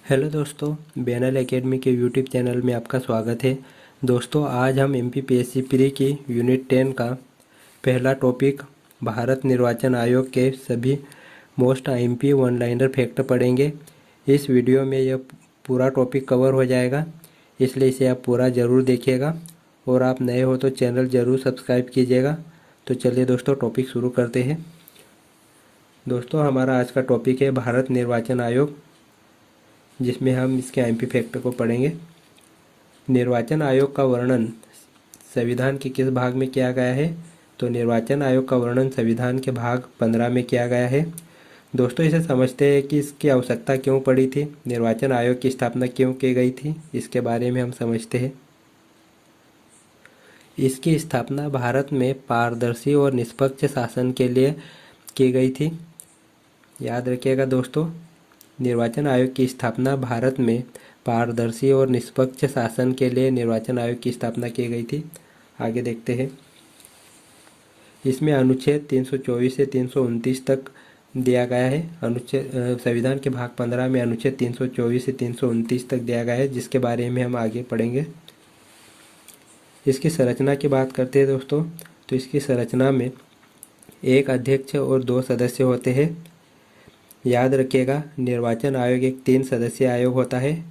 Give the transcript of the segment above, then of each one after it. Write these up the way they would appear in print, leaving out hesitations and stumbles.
Hello दोस्तों, banal academy के YouTube channel में आपका स्वागत है। दोस्तों, आज हम एमपीपीएससी प्री की यूनिट 10 का पहला टॉपिक भारत निर्वाचन आयोग के सभी most IMP one liner fact पढ़ेंगे। इस वीडियो में यह पूरा टॉपिक कवर हो जाएगा, इसलिए इसे आप पूरा ज़रूर देखिएगा और आप नए हो तो चैनल ज़रूर सब्सक्राइब कीजिएगा। तो चलिए दोस्तों, टॉपिक शुरू करते हैं। दोस्तों, हमारा आज का टॉपिक है भारत निर्वाचन आयोग, जिसमें हम इसके आईएमपी फैक्टर को पढ़ेंगे। निर्वाचन आयोग का वर्णन संविधान के किस भाग में किया गया है? तो निर्वाचन आयोग का वर्णन संविधान के भाग 15 में किया गया है। दोस्तों, इसे समझते हैं कि इसकी आवश्यकता क्यों पड़ी थी, निर्वाचन आयोग की स्थापना क्यों की गई थी, इसके बारे में हम समझते हैं। इसकी स्थापना भारत में पारदर्शी और निष्पक्ष शासन के लिए की गई थी। याद रखिएगा दोस्तों, निर्वाचन आयोग की स्थापना भारत में पारदर्शी और निष्पक्ष शासन के लिए निर्वाचन आयोग की स्थापना की गई थी। आगे देखते हैं। इसमें अनुच्छेद 324 से 329 तक दिया गया है। अनुच्छेद संविधान के भाग 15 में अनुच्छेद 324 से 329 तक दिया गया है, जिसके बारे में हम आगे पढ़ेंगे। इसकी संरचना की बात करते हैं दोस्तों, तो इसकी संरचना में एक अध्यक्ष और 2 सदस्य होते हैं। याद रखिएगा, निर्वाचन आयोग एक 3 सदस्यीय आयोग होता है,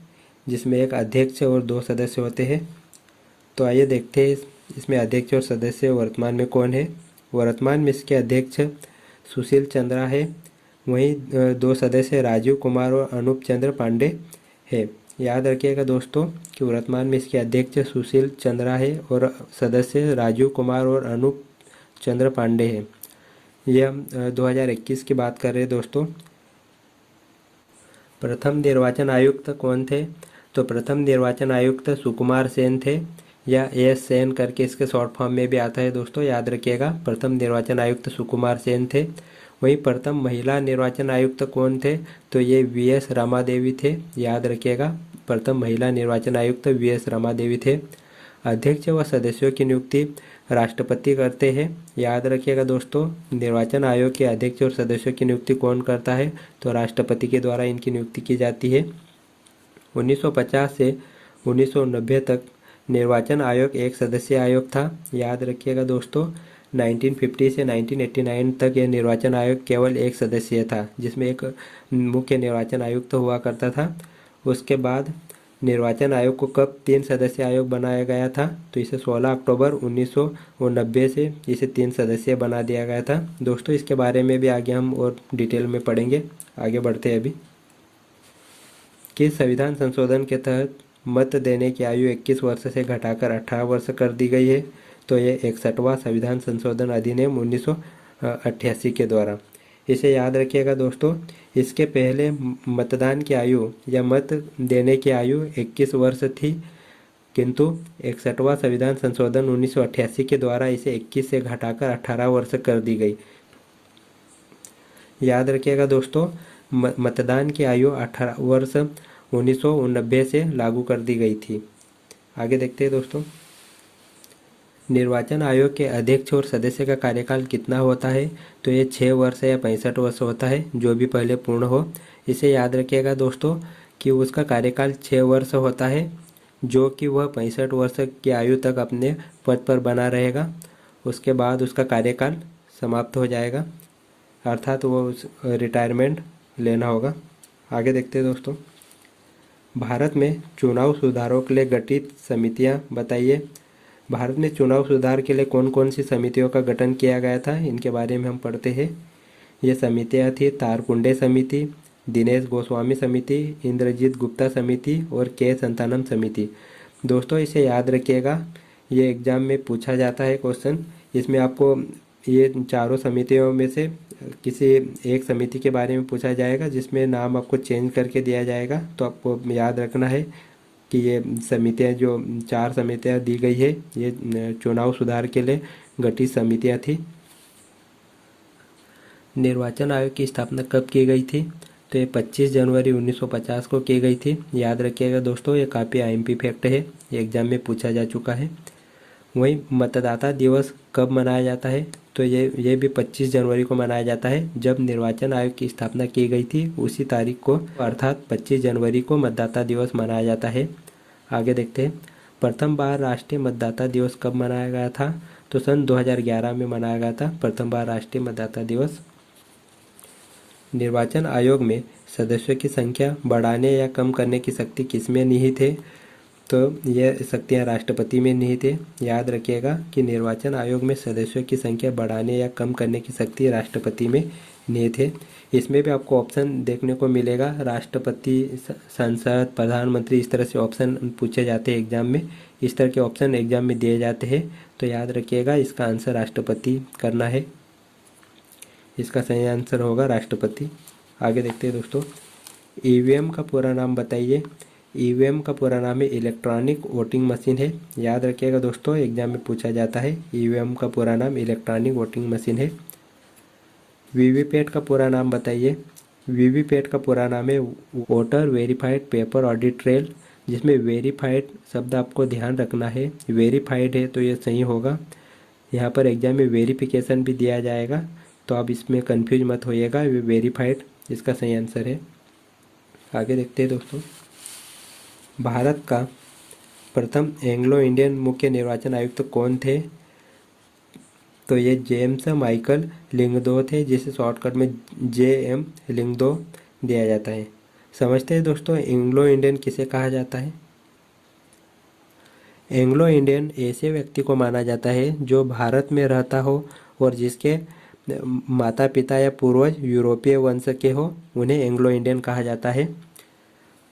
जिसमें एक अध्यक्ष और 2 सदस्य होते हैं। तो आइए देखते हैं इसमें अध्यक्ष और सदस्य वर्तमान में कौन है। वर्तमान में इसके अध्यक्ष सुशील चंद्रा है, वहीं 2 सदस्य राजीव कुमार और अनूप चंद्र पांडे है। याद रखिएगा दोस्तों कि वर्तमान में इसके अध्यक्ष सुशील चंद्रा है और सदस्य राजीव कुमार और अनूप चंद्र पांडे है। ये हम 2021 की बात कर रहे हैं दोस्तों। प्रथम निर्वाचन आयुक्त कौन थे? तो प्रथम निर्वाचन आयुक्त सुकुमार सेन थे, या एस सेन करके इसके शॉर्ट फॉर्म में भी आता है दोस्तों। याद रखिएगा, प्रथम निर्वाचन आयुक्त सुकुमार सेन थे। वहीं प्रथम महिला निर्वाचन आयुक्त कौन थे? तो ये वीएस रमादेवी थे। याद रखिएगा, प्रथम महिला निर्वाचन आयुक्त वीएस रमादेवी थे। अध्यक्ष व सदस्यों की नियुक्ति राष्ट्रपति करते हैं। याद रखिएगा दोस्तों, निर्वाचन आयोग के अध्यक्ष और सदस्यों की नियुक्ति कौन करता है? तो राष्ट्रपति के द्वारा इनकी नियुक्ति की जाती है। 1950 से 1990 तक निर्वाचन आयोग एक सदस्यीय आयोग था। याद रखिएगा दोस्तों, 1950 से 1989 तक यह निर्वाचन आयोग केवल एक सदस्यीय था, जिसमें एक मुख्य निर्वाचन आयुक्त हुआ करता था। उसके बाद निर्वाचन आयोग को कब 3 सदस्यीय आयोग बनाया गया था? तो इसे 16 अक्टूबर 1990 से इसे 3 सदस्यीय बना दिया गया था। दोस्तों, इसके बारे में भी आगे हम और डिटेल में पढ़ेंगे। आगे बढ़ते हैं अभी। किस संविधान संशोधन के तहत मत देने की आयु 21 वर्ष से घटाकर 18 वर्ष कर दी गई है? तो ये 61वां संविधान संशोधन अधिनियम 1988 के द्वारा। इसे याद रखिएगा दोस्तों, इसके पहले मतदान की आयु या मत देने की आयु 21 वर्ष थी, किंतु 61वां संविधान संशोधन 1988 के द्वारा इसे 21 से घटाकर 18 वर्ष कर दी गई। याद रखिएगा दोस्तों, मतदान की आयु 18 वर्ष 1990 से लागू कर दी गई थी। आगे देखते हैं दोस्तों। निर्वाचन आयोग के अध्यक्ष और सदस्य का कार्यकाल कितना होता है? तो ये 6 वर्ष या 65 वर्ष होता है, जो भी पहले पूर्ण हो। इसे याद रखिएगा दोस्तों कि उसका कार्यकाल 6 वर्ष होता है, जो कि वह 65 वर्ष की आयु तक अपने पद पर बना रहेगा। उसके बाद उसका कार्यकाल समाप्त हो जाएगा, अर्थात वो रिटायरमेंट लेना होगा। आगे देखते हैं दोस्तों। भारत में चुनाव सुधारों के लिए गठित समितियां बताइए। भारत में चुनाव सुधार के लिए कौन कौन सी समितियों का गठन किया गया था, इनके बारे में हम पढ़ते हैं। ये समितियां थी तारकुंडे समिति, दिनेश गोस्वामी समिति, इंद्रजीत गुप्ता समिति और के संतानम समिति। दोस्तों, इसे याद रखिएगा, ये एग्जाम में पूछा जाता है क्वेश्चन। इसमें आपको ये चारों समितियों में से किसी एक समिति के बारे में पूछा जाएगा, जिसमें नाम आपको चेंज करके दिया जाएगा। तो आपको याद रखना है कि ये समितियां, जो 4 समितियां दी गई है, ये चुनाव सुधार के लिए गठित समितियां थी। निर्वाचन आयोग की स्थापना कब की गई थी? तो ये 25 जनवरी 1950 को की गई थी। याद रखिएगा दोस्तों, ये काफ़ी आईएमपी फैक्ट है, ये एग्जाम में पूछा जा चुका है। वहीं मतदाता दिवस कब मनाया जाता है? तो ये भी 25 जनवरी को मनाया जाता है। जब निर्वाचन आयोग की स्थापना की गई थी उसी तारीख को अर्थात 25 जनवरी को मतदाता दिवस मनाया जाता है। आगे देखते हैं, प्रथम बार राष्ट्रीय मतदाता दिवस कब मनाया गया था? तो सन 2011 में मनाया गया था प्रथम बार राष्ट्रीय मतदाता दिवस। निर्वाचन आयोग में सदस्यों की संख्या बढ़ाने या कम करने की शक्ति किसमें निहित है? तो यह शक्तियाँ राष्ट्रपति में निहित है। याद रखिएगा कि निर्वाचन आयोग में सदस्यों की संख्या बढ़ाने या कम करने की शक्ति राष्ट्रपति में निहित है। इसमें भी आपको ऑप्शन देखने को मिलेगा, राष्ट्रपति, संसद, प्रधानमंत्री, इस तरह से ऑप्शन पूछे जाते हैं एग्जाम में। इस तरह के ऑप्शन एग्जाम में दिए जाते हैं, तो याद रखिएगा इसका आंसर राष्ट्रपति करना है। इसका सही आंसर होगा राष्ट्रपति। आगे देखते हैं दोस्तों, ईवीएम का पूरा नाम बताइए। ईवीएम का पूरा नाम है इलेक्ट्रॉनिक वोटिंग मशीन है। याद रखिएगा दोस्तों, एग्जाम में पूछा जाता है। ईवीएम का पूरा नाम इलेक्ट्रॉनिक वोटिंग मशीन है। वीवीपैट का पूरा नाम बताइए। वीवीपैट का पूरा नाम है voter verified paper audit trail, जिसमें वेरीफाइड शब्द आपको ध्यान रखना है। वेरीफाइड है तो ये सही होगा। यहाँ पर एग्जाम में वेरिफिकेशन भी दिया जाएगा, तो आप इसमें कंफ्यूज मत होइएगा। वेरीफाइड इसका सही आंसर है। आगे देखते हैं दोस्तों, भारत का प्रथम एंग्लो इंडियन मुख्य निर्वाचन आयुक्त कौन थे? तो ये जेम्स माइकल लिंगदो थे, जिसे शॉर्टकट में JM लिंगदो दिया जाता है। समझते हैं दोस्तों एंग्लो इंडियन किसे कहा जाता है? एंग्लो इंडियन ऐसे व्यक्ति को माना जाता है जो भारत में रहता हो और जिसके माता पिता या पूर्वज यूरोपीय वंश के हो, उन्हें एंग्लो इंडियन कहा जाता है।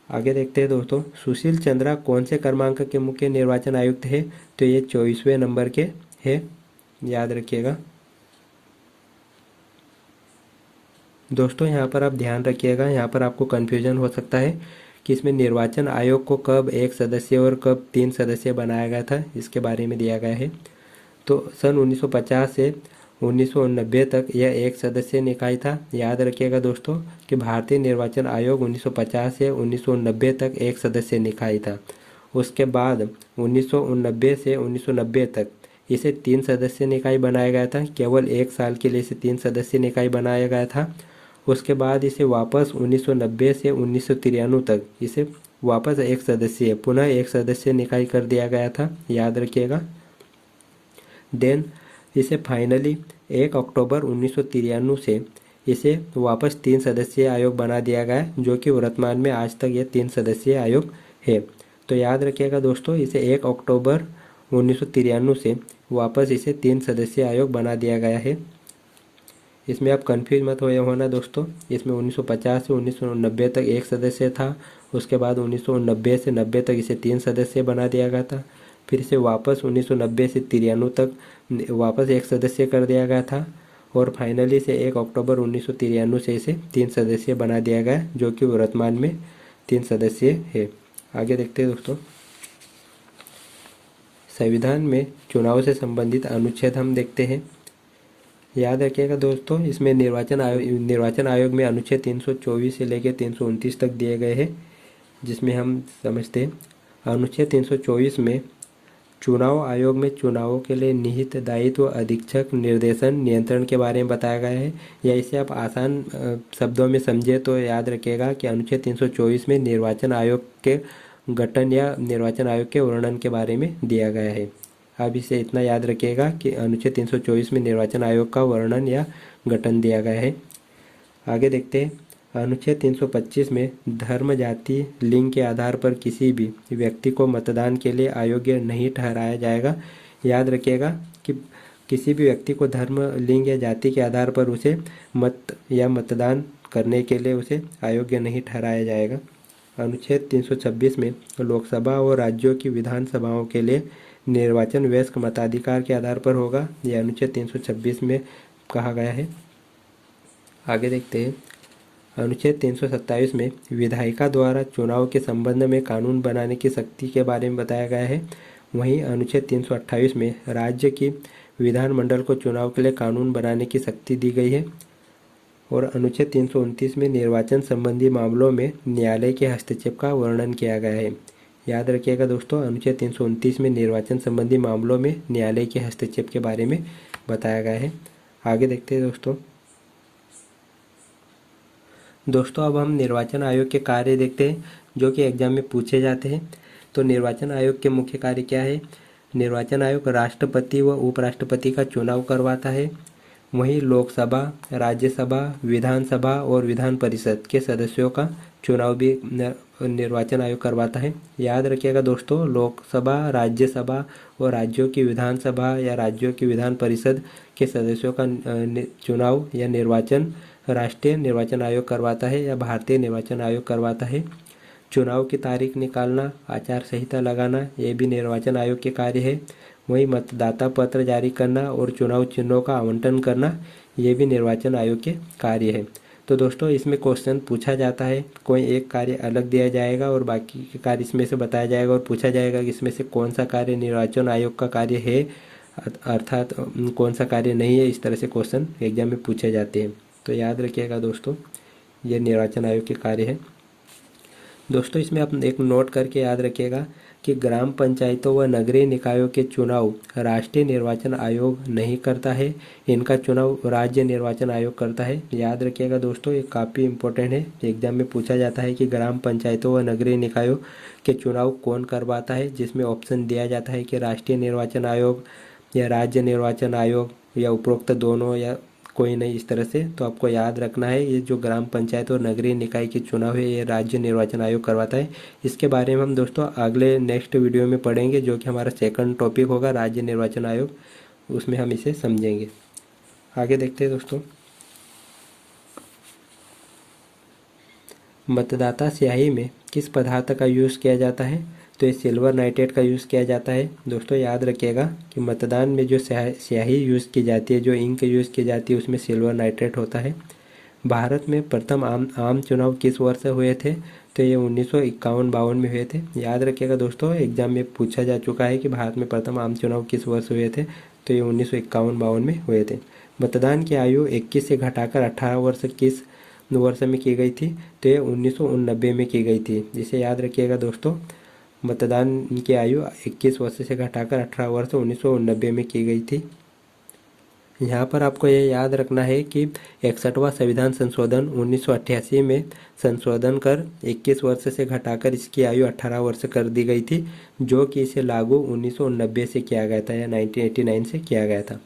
आगे देखते हैं दोस्तों, सुशील चंद्रा कौन से क्रमांक के मुख्य निर्वाचन आयुक्त है? तो ये 24वें नंबर के है। याद रखिएगा दोस्तों, यहाँ पर आप ध्यान रखिएगा, यहाँ पर आपको कन्फ्यूजन हो सकता है कि इसमें निर्वाचन आयोग को कब 1 सदस्य और कब 3 सदस्य बनाया गया था, इसके बारे में दिया गया है। तो सन 1950 से 1990 तक यह 1 सदस्य निकाय था। याद रखिएगा दोस्तों कि भारतीय निर्वाचन आयोग 1950 से 1990 तक 1 सदस्य निकाय था। उसके बाद 1989 से 1990 तक इसे 3 सदस्य निकाय बनाया गया था। केवल 1 साल के लिए इसे 3 सदस्य निकाय बनाया गया था। उसके बाद इसे वापस 1990 से 1993 तक इसे वापस 1 सदस्य पुनः 1 सदस्य निकाय कर दिया गया था। याद रखिएगा। देन इसे फाइनली 1 अक्टूबर 1993 से इसे वापस 3 सदस्यीय आयोग बना दिया गया, जो कि वर्तमान में आज तक ये 3 सदस्यीय आयोग है। तो याद रखिएगा दोस्तों, इसे 1 अक्टूबर 1993 से वापस इसे 3 सदस्यीय आयोग बना दिया गया है। इसमें आप कन्फ्यूज मत होना दोस्तों। इसमें 1950 से 1990 तक 1 सदस्य था। उसके बाद 1990 से 90 तक इसे 3 सदस्य बना दिया गया था। फिर इसे वापस 1990 से 93 तक वापस 1 सदस्य कर दिया गया था। और फाइनली इसे 1 अक्टूबर 1993 से इसे 3 सदस्य बना दिया गया, जो कि वर्तमान में 3 सदस्य है। आगे देखते हैं दोस्तों, संविधान में चुनाव से संबंधित अनुच्छेद हम देखते हैं। याद रखिएगा दोस्तों, इसमें निर्वाचन आयोग में अनुच्छेद 324 से लेकर 329 तक दिए गए हैं, जिसमें हम समझते हैं अनुच्छेद 324 में चुनाव आयोग में चुनावों के लिए निहित दायित्व, अधीक्षक, निर्देशन, नियंत्रण के बारे में बताया गया है। या इसे आप आसान शब्दों में समझे तो याद रखिएगा कि अनुच्छेद 324 में निर्वाचन आयोग के गठन या निर्वाचन आयोग के वर्णन के बारे में दिया गया है। अब इसे इतना याद रखिएगा कि अनुच्छेद 324 में निर्वाचन आयोग का वर्णन या गठन दिया गया है। आगे देखते हैं, अनुच्छेद 325 में धर्म, जाति, लिंग के आधार पर किसी भी व्यक्ति को मतदान के लिए अयोग्य नहीं ठहराया जाएगा। याद रखिएगा कि किसी भी व्यक्ति को धर्म, लिंग या जाति के आधार पर उसे मत या मतदान करने के लिए उसे अयोग्य नहीं ठहराया जाएगा। अनुच्छेद 326 में लोकसभा और राज्यों की विधानसभाओं के लिए निर्वाचन वयस्क मताधिकार के आधार पर होगा। यह अनुच्छेद 326 में कहा गया है। आगे देखते हैं, अनुच्छेद 327 में विधायिका द्वारा चुनाव के संबंध में कानून बनाने की शक्ति के बारे में बताया गया है। वहीं अनुच्छेद 328 में राज्य की विधानमंडल को चुनाव के लिए कानून बनाने की शक्ति दी गई है। और अनुच्छेद 329 में निर्वाचन संबंधी मामलों में न्यायालय के हस्तक्षेप का वर्णन किया गया है। याद रखिएगा दोस्तों, अनुच्छेद 329 में निर्वाचन संबंधी मामलों में न्यायालय के हस्तक्षेप के बारे में बताया गया है। आगे देखते हैं दोस्तों अब हम निर्वाचन आयोग के कार्य देखते हैं जो कि एग्जाम में पूछे जाते हैं। तो निर्वाचन आयोग के मुख्य कार्य क्या है? निर्वाचन आयोग राष्ट्रपति व उपराष्ट्रपति का चुनाव करवाता है। वहीं लोकसभा, राज्यसभा, विधानसभा और विधान परिषद के सदस्यों का चुनाव भी निर्वाचन आयोग करवाता है। याद रखिएगा दोस्तों, लोकसभा, राज्यसभा और राज्यों की विधानसभा या राज्यों की विधान परिषद के सदस्यों का चुनाव या निर्वाचन राष्ट्रीय निर्वाचन आयोग करवाता है या भारतीय निर्वाचन आयोग करवाता है। चुनाव की तारीख निकालना, आचार संहिता लगाना, ये भी निर्वाचन आयोग के कार्य है। वहीं मतदाता पत्र जारी करना और चुनाव चिन्हों का आवंटन करना, ये भी निर्वाचन आयोग के कार्य है। तो दोस्तों इसमें क्वेश्चन पूछा जाता है, कोई एक कार्य अलग दिया जाएगा और बाकी के कार्य इसमें से बताया जाएगा और पूछा जाएगा कि इसमें से कौन सा कार्य निर्वाचन आयोग का कार्य है अर्थात कौन सा कार्य नहीं है। इस तरह से क्वेश्चन एग्जाम में पूछे जाते हैं। तो याद रखिएगा दोस्तों, ये निर्वाचन आयोग के कार्य है। दोस्तों इसमें आप एक नोट करके याद रखिएगा कि ग्राम पंचायतों व नगरीय निकायों के चुनाव राष्ट्रीय निर्वाचन आयोग नहीं करता है, इनका चुनाव राज्य निर्वाचन आयोग करता है। याद रखिएगा दोस्तों, ये काफ़ी इंपॉर्टेंट है। एग्जाम में पूछा जाता है कि ग्राम पंचायतों व नगरीय निकायों के चुनाव कौन करवाता है, जिसमें ऑप्शन दिया जाता है कि राष्ट्रीय निर्वाचन आयोग या राज्य निर्वाचन आयोग या उपरोक्त दोनों या कोई नहीं, इस तरह से। तो आपको याद रखना है, ये जो ग्राम पंचायत और नगरीय निकाय के चुनाव है ये राज्य निर्वाचन आयोग करवाता है। इसके बारे में हम दोस्तों अगले नेक्स्ट वीडियो में पढ़ेंगे, जो कि हमारा सेकंड टॉपिक होगा राज्य निर्वाचन आयोग, उसमें हम इसे समझेंगे। आगे देखते हैं दोस्तों, मतदाता स्याही में किस पदार्थ का यूज़ किया जाता है? तो ये सिल्वर नाइट्रेट का यूज़ किया जाता है। दोस्तों याद रखिएगा कि मतदान में जो स्याही यूज़ की जाती है, जो इंक यूज़ की जाती है, उसमें सिल्वर नाइट्रेट होता है। भारत में प्रथम आम चुनाव किस वर्ष हुए थे? तो ये 1951-52 में हुए थे। याद रखिएगा दोस्तों, एग्जाम में पूछा जा चुका है कि भारत में प्रथम आम चुनाव किस वर्ष हुए थे? तो ये 1951-52 में हुए थे। मतदान की आयु 21 से घटाकर 18 वर्ष किस वर्ष में की गई थी? तो ये 1989 में की गई थी। जिसे याद रखिएगा दोस्तों, मतदान की आयु 21 वर्ष से घटाकर 18 वर्ष 1989 में की गई थी। यहाँ पर आपको ये याद रखना है कि 61वां संविधान संशोधन 1988 में संशोधन कर 21 वर्ष से घटाकर इसकी आयु 18 वर्ष कर दी गई थी, जो कि इसे लागू 1990 से किया गया था या 1989 से किया गया था।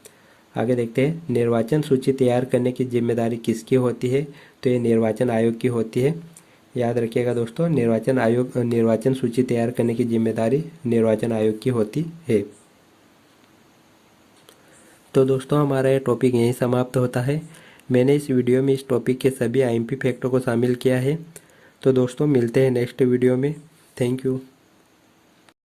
आगे देखते हैं, निर्वाचन सूची तैयार करने की जिम्मेदारी किसकी होती है? तो ये निर्वाचन आयोग की होती है। याद रखिएगा दोस्तों, निर्वाचन सूची तैयार करने की जिम्मेदारी निर्वाचन आयोग की होती है। तो दोस्तों हमारा ये टॉपिक यहीं समाप्त होता है। मैंने इस वीडियो में इस टॉपिक के सभी आईएमपी फैक्टरों को शामिल किया है। तो दोस्तों मिलते हैं नेक्स्ट वीडियो में। Thank you.